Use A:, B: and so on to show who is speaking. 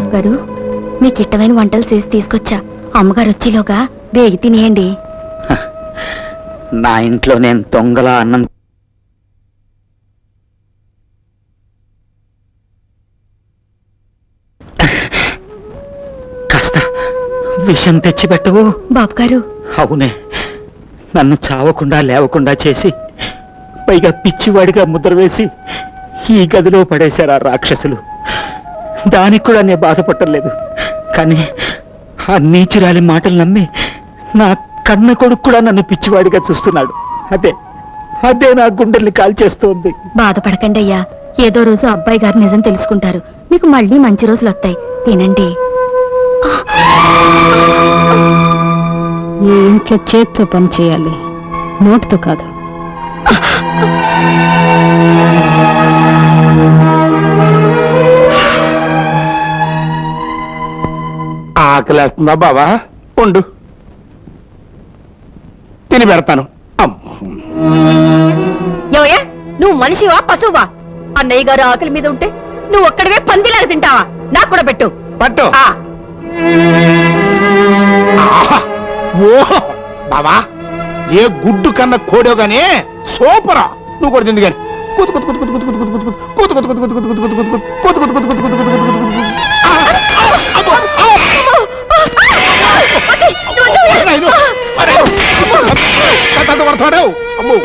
A: బాబు గారు, మీకు ఇష్టమైన వంటలు చేసి తీసుకొచ్చా. అమ్మగారు వచ్చేలోగా బేగి తినేయండి.
B: నా ఇంట్లో నేను దొంగలా అన్నం కాస్త విషం తెచ్చిపెట్టవు.
A: బాబు గారు,
B: అవునే, నన్ను చావకుండా లేవకుండా చేసి పైగా పిచ్చివాడిగా ముద్ర వేసి ఈ గదిలో పడేశారు ఆ రాక్షసులు. దానికి కూడా నేను బాధపడలేదు. కానీ ఆ నీచురాలి మాటలు నమ్మి నా కన్న కొడుకు కూడా నన్ను పిచ్చివాడిగా చూస్తున్నాడు. అదే అదే నా గుండెల్ని కాల్చేస్తోంది.
A: బాధపడకండి అయ్యా, ఏదో రోజు అబ్బాయి గారు నిజం తెలుసుకుంటారు. మీకు మళ్ళీ మంచి రోజులు వస్తాయి. తినండి.
C: ఈ ఇంట్లో చేత్తో పని చేయాలి, నోటితో కాదు.
D: ఆకలేస్తుందా బావా? ఉండు, తిని పెడతాను.
E: ఏమయ్యా, నువ్వు మనిషివా పశువా? అన్నయ్య గారు ఆకలి మీద ఉంటే నువ్వు ఒక్కడవే పందిలాగా తింటావా? నాకు కూడా పెట్టు.
D: పట్టు.
E: ఆ,
D: ఆహా! ఓహో బావా, ఏ గుడ్డు కన్నా కోడో గానీ సూపరా. నువ్వు కూడా తింది కానీ పడతాడు. అమ్మో,